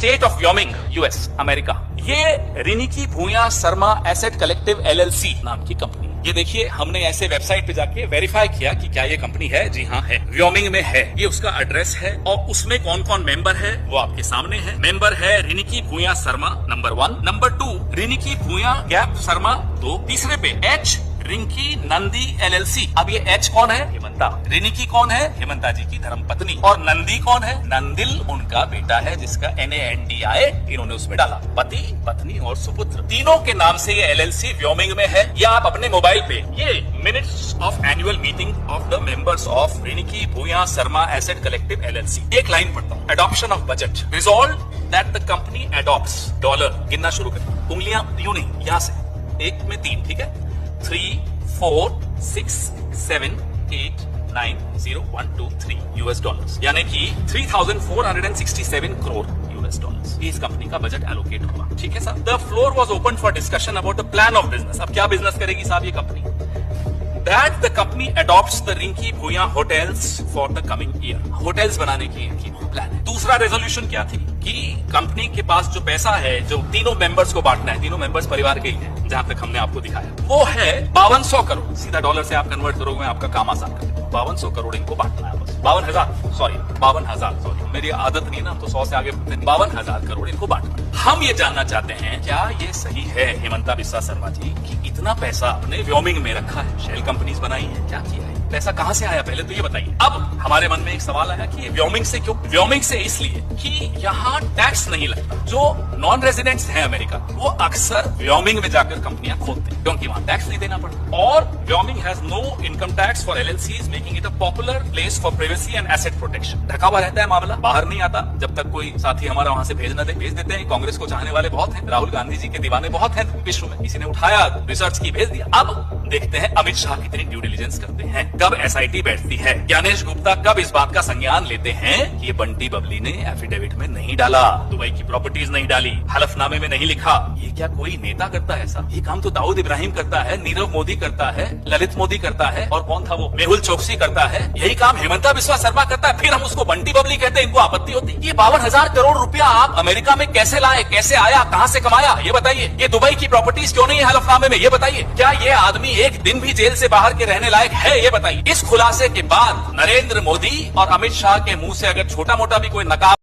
State of Wyoming, US, America. ये Riniki Bhuyan Sharma asset collective LLC नाम की कंपनी। ये देखिए, हमने ऐसे वेबसाइट पे जाके वेरीफाई किया कि क्या ये कंपनी है। जी हाँ है, व्योमिंग में है। ये उसका एड्रेस है और उसमें कौन कौन मेंबर है वो आपके सामने है। मेंबर है रिनिकी भूया शर्मा नंबर 1, नंबर 2 रिनिकी भूया गैप शर्मा 2, तीसरे पे एच रिंकी नंदी एलएलसी। अब ये एच कौन है? हेमंता। रिनिकी कौन है? हेमंता जी की धर्मपत्नी। और नंदी कौन है? नंदिल उनका बेटा है, जिसका NANDI इन्होंने उसमें डाला। पति, पत्नी और सुपुत्र, तीनों के नाम से ये एलएलसी व्योमिंग में है। या आप अपने मोबाइल पे ये minutes of annual meeting of the members of Riniki Bhuyan Sharma asset collective LLC, एक लाइन पढ़ता हूँ। Adoption of budget, resolve that the company adopts $, गिनना शुरू करें, उंगलियां यूं नहीं, यहां से 1 में 3, ठीक है, 3, 4, 6, 7, 8, 9, 0, 1, 2, 3 $, यानी कि 3,467 करोड़ $। इस कंपनी का बजट एलोकेट हुआ, ठीक है sir. The floor was open for discussion about the plan of business. अब क्या बिजनेस करेगी साहब ये company? That the company adopts the Rinki Bhuya hotels for the coming year. Hotels बनाने की इनकी प्लान है। दूसरा रेजोल्यूशन क्या थी कि कंपनी के पास जो पैसा है, जो तीनों मेंबर्स को बांटना है, तीनों मेंबर्स परिवार के ही हैं, जहां तक हमने आपको दिखाया, वो है 5200 करोड़। सीधा डॉलर से आप कन्वर्ट करोगे, मैं आपका काम आसान कर दूं। 5200 करोड़ इनको बांटना है बस। 52,000 सॉरी, मेरी आदत नहीं ना, तो 100 से आगे 52,000 करोड़ इनको बांटना। हम ये जानना चाहते हैं, क्या ये सही है हेमंता बिस्वा शर्मा जी कि इतना पैसा आपने व्योमिंग में रखा है, शेल कंपनीज बनाई है, क्या किया है, पैसा कहां से आया, पहले तो ये बताइए। अब हमारे मन में एक सवाल आया कि व्योमिंग से क्यों? व्योमिंग से इसलिए कि यहाँ टैक्स नहीं लगता। जो नॉन रेजिडेंट्स हैं अमेरिका, वो अक्सर व्योमिंग में जाकर कंपनियां खोलते हैं, क्योंकि वहां टैक्स नहीं देना पड़ता। और Wyoming has no income tax for LLCs, making it a popular place for privacy and asset protection. ढका हुआ रहता है मामला, बाहर नहीं आता जब तक कोई साथी हमारा वहां से भेज देते हैं। कांग्रेस को चाहने वाले बहुत हैं, राहुल गांधी जी के दीवाने बहुत हैं विश्व में। किसी ने उठाया, रिसर्च की, भेज दिया। अब देखते हैं अमित शाह कितनी ड्यू डिलिजेंस करते हैं, कब SIT बैठती है, ज्ञानेश गुप्ता कब इस बात का संज्ञान लेते हैं कि ये बंटी बबली ने एफिडेविट में नहीं डाला, दुबई की प्रॉपर्टीज नहीं डाली, हलफनामे में नहीं लिखा। ये क्या कोई नेता करता है ऐसा? ये काम तो दाऊद इब्राहिम करता है, नीरव मोदी करता है, ललित मोदी करता है, और कौन था वो, मेहुल चोकसी करता है। यही काम हेमंता बिस्वा शर्मा करता है, फिर हम उसको बंटी बबली कहते हैं, इनको आपत्ति होती। ये 52,000 करोड़ रुपया आप अमेरिका में कैसे लाए, कैसे आया, कहां से कमाया, ये बताइए। ये दुबई की प्रॉपर्टीज क्यों नहीं है हलफनामे में, ये बताइए। क्या ये आदमी एक दिन भी जेल से बाहर के रहने लायक है, ये बताइए। इस खुलासे के बाद नरेंद्र मोदी और अमित शाह के मुंह से अगर छोटा मोटा भी कोई नकाब